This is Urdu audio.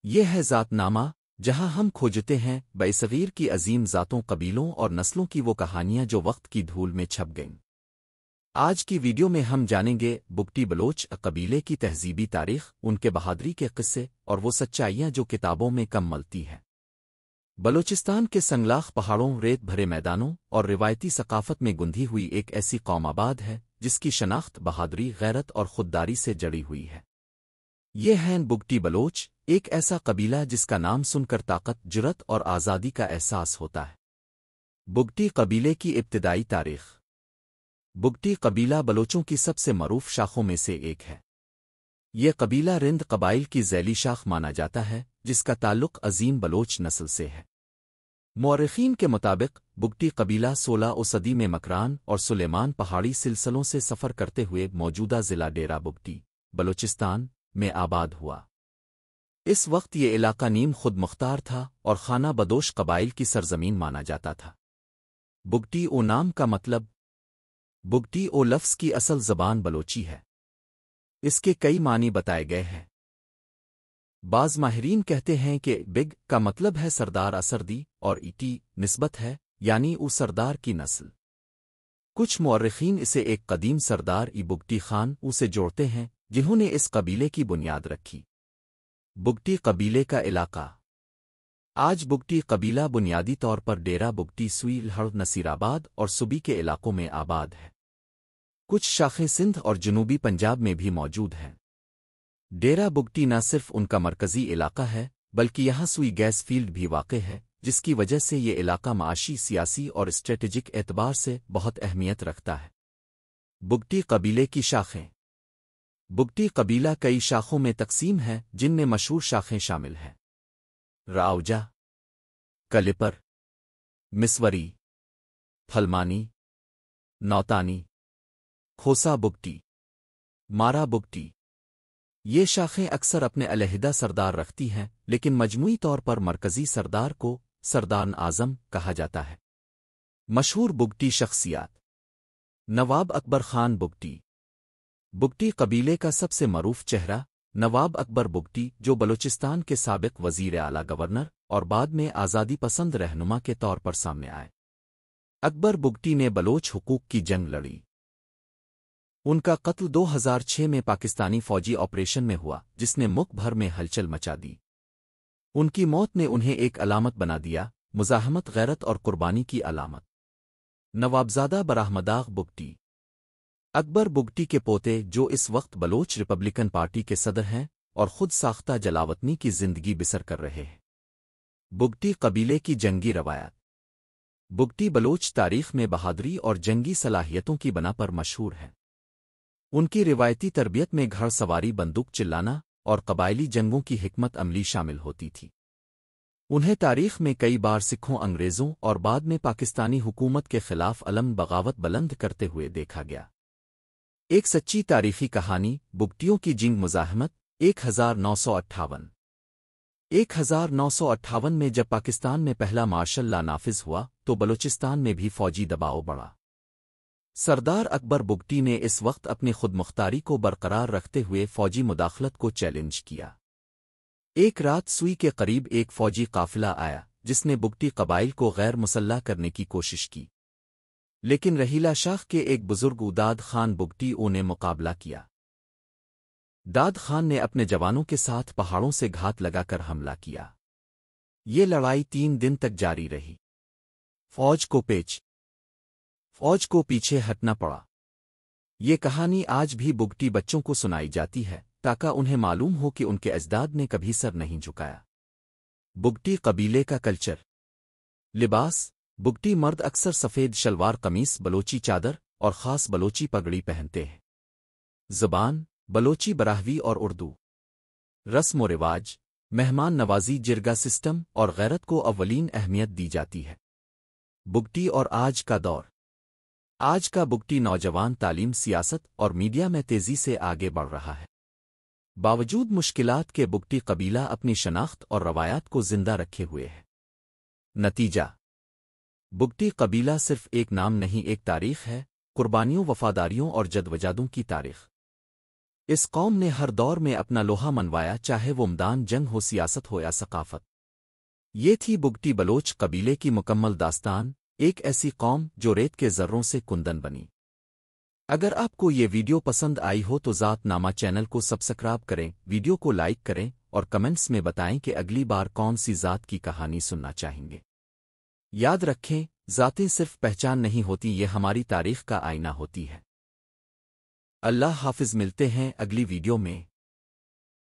یہ ہے ذات نامہ جہاں ہم کھوجتے ہیں بصغیر کی عظیم ذاتوں قبیلوں اور نسلوں کی وہ کہانیاں جو وقت کی دھول میں چھپ گئیں۔ آج کی ویڈیو میں ہم جانیں گے بگٹی بلوچ قبیلے کی تہذیبی تاریخ، ان کے بہادری کے قصے اور وہ سچائیاں جو کتابوں میں کم ملتی ہیں۔ بلوچستان کے سنگلاخ پہاڑوں، ریت بھرے میدانوں اور روایتی ثقافت میں گندھی ہوئی ایک ایسی قوم آباد ہے جس کی شناخت بہادری، غیرت اور خودداری سے جڑی ہوئی ہے۔ یہ ہیں بگٹی بلوچ، ایک ایسا قبیلہ جس کا نام سن کر طاقت، جرأت اور آزادی کا احساس ہوتا ہے۔ بگٹی قبیلے کی ابتدائی تاریخ۔ بگٹی قبیلہ بلوچوں کی سب سے معروف شاخوں میں سے ایک ہے۔ یہ قبیلہ رند قبائل کی ذیلی شاخ مانا جاتا ہے جس کا تعلق عظیم بلوچ نسل سے ہے۔ مورخین کے مطابق بگٹی قبیلہ 16 صدی میں مکران اور سلیمان پہاڑی سلسلوں سے سفر کرتے ہوئے موجودہ ضلع ڈیرہ بگٹی، بلوچستان میں آباد ہوا۔ اس وقت یہ علاقہ نیم خود مختار تھا اور خانہ بدوش قبائل کی سرزمین مانا جاتا تھا۔ بگٹی او نام کا مطلب۔ بگٹی او لفظ کی اصل زبان بلوچی ہے۔ اس کے کئی معنی بتائے گئے ہیں۔ بعض ماہرین کہتے ہیں کہ بگ کا مطلب ہے سردار اسردی اور ایٹی نسبت ہے، یعنی او سردار کی نسل۔ کچھ مورخین اسے ایک قدیم سردار بگٹی خان او سے جوڑتے ہیں جنہوں نے اس قبیلے کی بنیاد رکھی۔ بگٹی قبیلے کا علاقہ۔ آج بگٹی قبیلہ بنیادی طور پر ڈیرہ بگٹی، سوئی لہڑ، نصیر آباد اور صوبی کے علاقوں میں آباد ہے۔ کچھ شاخیں سندھ اور جنوبی پنجاب میں بھی موجود ہیں۔ ڈیرہ بگٹی نہ صرف ان کا مرکزی علاقہ ہے بلکہ یہاں سوئی گیس فیلڈ بھی واقع ہے جس کی وجہ سے یہ علاقہ معاشی، سیاسی اور اسٹریٹجک اعتبار سے بہت اہمیت رکھتا ہے۔ بگٹی قبیلے کی شاخیں۔ بگٹی قبیلہ کئی شاخوں میں تقسیم ہے جن میں مشہور شاخیں شامل ہیں: راؤجا، کلپر، مسوری، پھلمانی، نوتانی، کھوسا بگٹی، مارا بگٹی۔ یہ شاخیں اکثر اپنے علیحدہ سردار رکھتی ہیں لیکن مجموعی طور پر مرکزی سردار کو سردار اعظم کہا جاتا ہے۔ مشہور بگٹی شخصیات۔ نواب اکبر خان بگٹی۔ بگٹی قبیلے کا سب سے معروف چہرہ نواب اکبر بگٹی، جو بلوچستان کے سابق وزیر اعلیٰ، گورنر اور بعد میں آزادی پسند رہنما کے طور پر سامنے آئے۔ اکبر بگٹی نے بلوچ حقوق کی جنگ لڑی۔ ان کا قتل 2006 میں پاکستانی فوجی آپریشن میں ہوا جس نے ملک بھر میں ہلچل مچا دی۔ ان کی موت نے انہیں ایک علامت بنا دیا، مزاحمت، غیرت اور قربانی کی علامت۔ نوابزادہ براہمداغ بگٹی۔ اکبر بگٹی کے پوتے جو اس وقت بلوچ ریپبلکن پارٹی کے صدر ہیں اور خود ساختہ جلاوطنی کی زندگی بسر کر رہے ہیں۔ بگٹی قبیلے کی جنگی روایات۔ بگٹی بلوچ تاریخ میں بہادری اور جنگی صلاحیتوں کی بنا پر مشہور ہے۔ ان کی روایتی تربیت میں گھڑ سواری، بندوق چلانا اور قبائلی جنگوں کی حکمت عملی شامل ہوتی تھی۔ انہیں تاریخ میں کئی بار سکھوں، انگریزوں اور بعد میں پاکستانی حکومت کے خلاف علم بغاوت بلند کرتے ہوئے دیکھا گیا۔ ایک سچی تاریخی کہانی، بگٹیوں کی جنگ مزاحمت۔ 1958 1958 میں جب پاکستان میں پہلا مارشل لا نافذ ہوا تو بلوچستان میں بھی فوجی دباؤ بڑھا۔ سردار اکبر بگٹی نے اس وقت اپنی خود مختاری کو برقرار رکھتے ہوئے فوجی مداخلت کو چیلنج کیا۔ ایک رات سوئی کے قریب ایک فوجی قافلہ آیا جس نے بگٹی قبائل کو غیر مسلح کرنے کی کوشش کی، لیکن رحیلہ شاخ کے ایک بزرگ داد خان بگٹی او نے مقابلہ کیا۔ داد خان نے اپنے جوانوں کے ساتھ پہاڑوں سے گھات لگا کر حملہ کیا۔ یہ لڑائی 3 دن تک جاری رہی۔ فوج کو پیچھے ہٹنا پڑا۔ یہ کہانی آج بھی بگٹی بچوں کو سنائی جاتی ہے تاکہ انہیں معلوم ہو کہ ان کے اجداد نے کبھی سر نہیں جھکایا۔ بگٹی قبیلے کا کلچر۔ لباس۔ بگٹی مرد اکثر سفید شلوار قمیص، بلوچی چادر اور خاص بلوچی پگڑی پہنتے ہیں۔ زبان، بلوچی، براہوی اور اردو۔ رسم و رواج، مہمان نوازی، جرگہ سسٹم اور غیرت کو اولین اہمیت دی جاتی ہے۔ بگٹی اور آج کا دور۔ آج کا بگٹی نوجوان تعلیم، سیاست اور میڈیا میں تیزی سے آگے بڑھ رہا ہے۔ باوجود مشکلات کے بگٹی قبیلہ اپنی شناخت اور روایات کو زندہ رکھے ہوئے ہے۔ نتیجہ: بگٹی قبیلہ صرف ایک نام نہیں، ایک تاریخ ہے، قربانیوں، وفاداریوں اور جدوجہدوں کی تاریخ۔ اس قوم نے ہر دور میں اپنا لوہا منوایا، چاہے وہ میدان جنگ ہو، سیاست ہو یا ثقافت۔ یہ تھی بگٹی بلوچ قبیلے کی مکمل داستان، ایک ایسی قوم جو ریت کے ذروں سے کندن بنی۔ اگر آپ کو یہ ویڈیو پسند آئی ہو تو ذات نامہ چینل کو سبسکرائب کریں، ویڈیو کو لائک کریں اور کمنٹس میں بتائیں کہ اگلی بار کون سی ذات کی کہانی سننا چاہیں گے۔ یاد رکھیں، ذاتیں صرف پہچان نہیں ہوتی، یہ ہماری تاریخ کا آئینہ ہوتی ہے۔ اللہ حافظ، ملتے ہیں اگلی ویڈیو میں۔